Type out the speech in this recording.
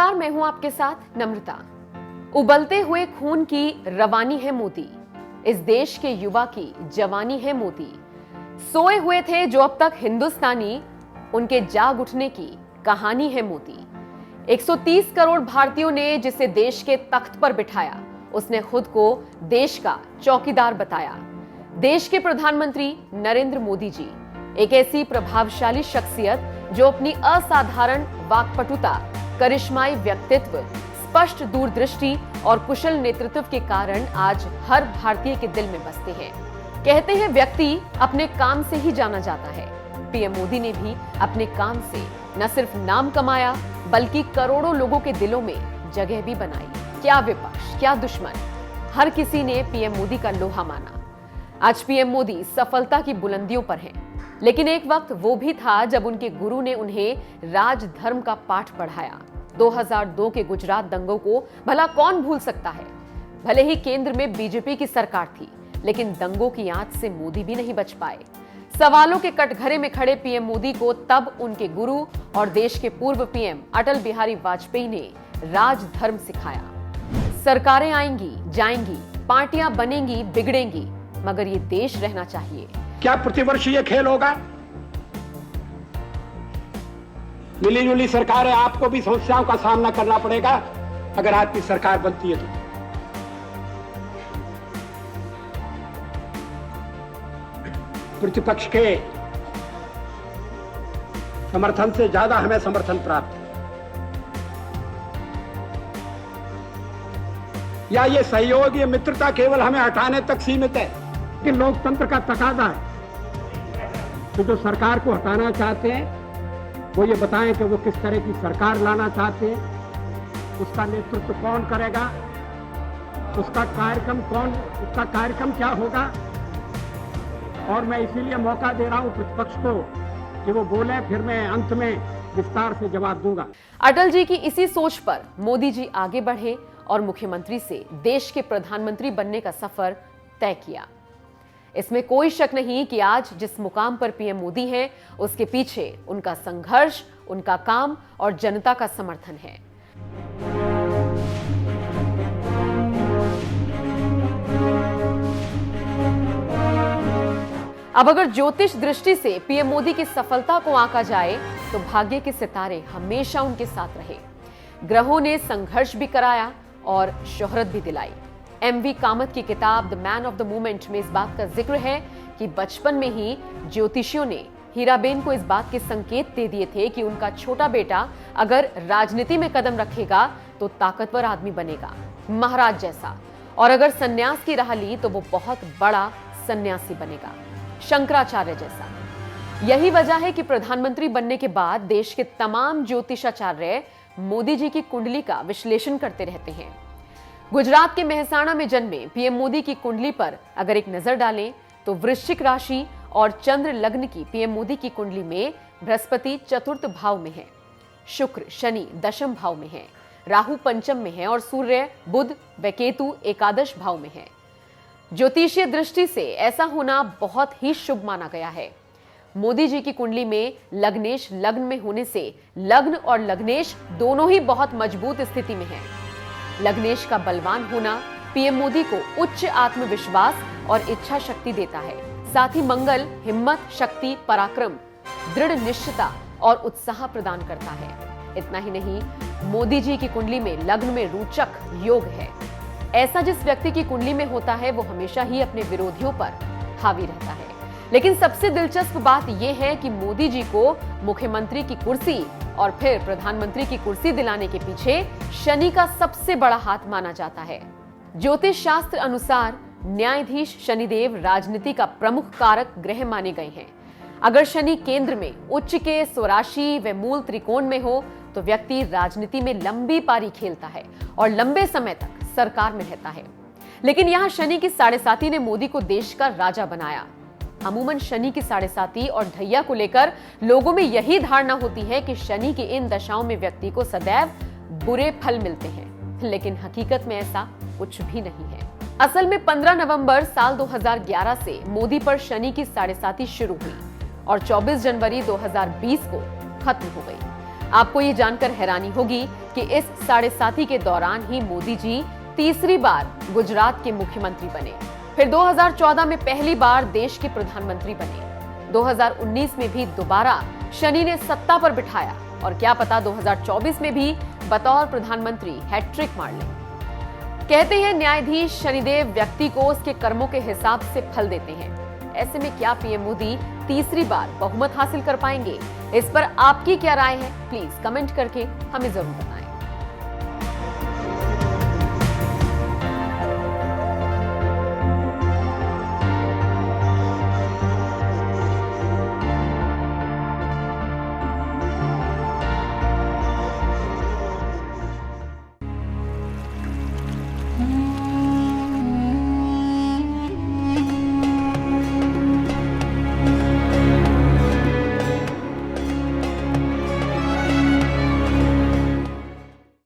नमस्कार, मैं हूं आपके साथ नम्रता। उबलते हुए खून की रवानी है मोदी, इस देश के युवा की जवानी है मोदी। सोए हुए थे जो अब तक हिंदुस्तानी, उनके जाग उठने की कहानी है मोदी। 130 करोड़ भारतीयों ने जिसे देश के तख्त पर बिठाया, उसने खुद को देश का चौकीदार बताया। देश के प्रधानमंत्री नरेंद्र मोदी जी एक ऐसी प्रभावशाली शख्सियत जो अपनी असाधारण वाक्पटुता, करिश्माई व्यक्तित्व, स्पष्ट दूरदृष्टि और कुशल नेतृत्व के कारण आज हर भारतीय के दिल में बसते हैं। कहते हैं व्यक्ति अपने काम से ही जाना जाता है। पीएम मोदी ने भी अपने काम से न सिर्फ नाम कमाया बल्कि करोड़ों लोगों के दिलों में जगह भी बनाई। क्या विपक्ष, क्या दुश्मन, हर किसी ने पीएम मोदी का लोहा माना। आज पीएम मोदी सफलता की बुलंदियों पर हैं, लेकिन एक वक्त वो भी था जब उनके गुरु ने उन्हें राजधर्म का पाठ पढ़ाया। 2002 के गुजरात दंगों को भला कौन भूल सकता है। भले ही केंद्र में बीजेपी की सरकार थी, लेकिन दंगों की आंच से मोदी भी नहीं बच पाए। सवालों के कटघरे में खड़े पीएम मोदी को तब उनके गुरु और देश के पूर्व पीएम अटल बिहारी वाजपेयी ने राजधर्म सिखाया। सरकारें आएंगी जाएंगी, पार्टियां बनेंगी बिगड़ेंगी, मगर ये देश रहना चाहिए। क्या प्रतिवर्ष ये खेल होगा? मिली जुली सरकार है, आपको भी समस्याओं का सामना करना पड़ेगा अगर आपकी सरकार बनती है तो। प्रतिपक्ष के समर्थन से ज्यादा हमें समर्थन प्राप्त है, या ये सहयोग, ये मित्रता केवल हमें हटाने तक सीमित है कि लोकतंत्र का तकाजा है। तो जो सरकार को हटाना चाहते हैं वो ये बताएं कि वो किस तरह की सरकार लाना चाहते हैं, उसका नेतृत्व कौन करेगा, उसका कार्यक्रम क्या होगा। और मैं इसीलिए मौका दे रहा हूं प्रतिपक्ष को कि वो बोले, फिर मैं अंत में विस्तार से जवाब दूंगा। अटल जी की इसी सोच पर मोदी जी आगे बढ़े और मुख्यमंत्री से देश के प्रधानमंत्री बनने का सफर तय किया। इसमें कोई शक नहीं कि आज जिस मुकाम पर पीएम मोदी हैं, उसके पीछे उनका संघर्ष, उनका काम और जनता का समर्थन है। अब अगर ज्योतिष दृष्टि से पीएम मोदी की सफलता को आंका जाए तो भाग्य के सितारे हमेशा उनके साथ रहे। ग्रहों ने संघर्ष भी कराया और शोहरत भी दिलाई। एमवी कामत की किताब the man of the moment में इस बात का जिक्र है कि बचपन में ही ज्योतिषियों ने हीराबेन को इस बात के संकेत दे दिए थे कि उनका छोटा बेटा अगर राजनीति में कदम रखेगा तो ताकतवर आदमी बनेगा, महाराज जैसा, और अगर सन्यास की राह ली तो वो बहुत बड़ा सन्यासी बनेगा, शंकराचार्य जैसा। यही वजह है कि प्रधानमंत्री बनने के बाद देश के तमाम ज्योतिषाचार्य मोदी जी की कुंडली का विश्लेषण करते रहते हैं। गुजरात के मेहसाणा में जन्मे पीएम मोदी की कुंडली पर अगर एक नजर डालें तो वृश्चिक राशि और चंद्र लग्न की पीएम मोदी की कुंडली में बृहस्पति चतुर्थ भाव में है, शुक्र शनि दशम भाव में है, राहु पंचम में है और सूर्य बुध व केतु एकादश भाव में है। ज्योतिषीय दृष्टि से ऐसा होना बहुत ही शुभ माना गया है। मोदी जी की कुंडली में लग्नेश लग्न में होने से लग्न और लग्नेश दोनों ही बहुत मजबूत स्थिति में है। लग्नेश का बलवान होना पीएम मोदी को उच्च आत्मविश्वास और इच्छा शक्ति देता है। साथ ही मंगल हिम्मत, शक्ति, पराक्रम, दृढ़ निश्चयता और उत्साह प्रदान करता है। इतना ही नहीं, मोदी जी की कुंडली में लग्न में रोचक योग है। ऐसा जिस व्यक्ति की कुंडली में होता है वो हमेशा ही अपने विरोधियों पर हावी रहता है। लेकिन सबसे दिलचस्प बात यह है कि मोदी जी को मुख्यमंत्री की कुर्सी और फिर प्रधानमंत्री की कुर्सी दिलाने के पीछे शनि का सबसे बड़ा हाथ माना जाता है। ज्योतिष शास्त्र अनुसार न्यायाधीश शनिदेव राजनीति का प्रमुख कारक ग्रह माने गए हैं। अगर शनि केंद्र में उच्च के स्वराशि व मूल त्रिकोण में हो तो व्यक्ति राजनीति में लंबी पारी खेलता है और लंबे समय तक सरकार में रहता है। लेकिन यहाँ शनि की साढ़े साती ने मोदी को देश का राजा बनाया। अमूमन शनि की साढ़े साती और ढैया को लेकर लोगों में यही धारणा होती है कि शनि की इन दशाओं में व्यक्ति को सदैव बुरे फल मिलते हैं, लेकिन हकीकत में ऐसा कुछ भी नहीं है। असल में 15 नवंबर साल 2011 से मोदी पर शनि की साढ़े साती शुरू हुई और 24 जनवरी 2020 को खत्म हो गई। आपको ये जानकर हैरानी होगी कि इस 7.5 के दौरान ही मोदी जी तीसरी बार गुजरात के मुख्यमंत्री बने, फिर 2014 में पहली बार देश के प्रधानमंत्री बने, 2019 में भी दोबारा शनि ने सत्ता पर बिठाया और क्या पता 2024 में भी बतौर प्रधानमंत्री हैट्रिक मार ले। कहते हैं न्यायाधीश शनिदेव व्यक्ति को उसके कर्मों के हिसाब से फल देते हैं। ऐसे में क्या पीएम मोदी तीसरी बार बहुमत हासिल कर पाएंगे? इस पर आपकी क्या राय है? प्लीज कमेंट करके हमें जरूर बताएं।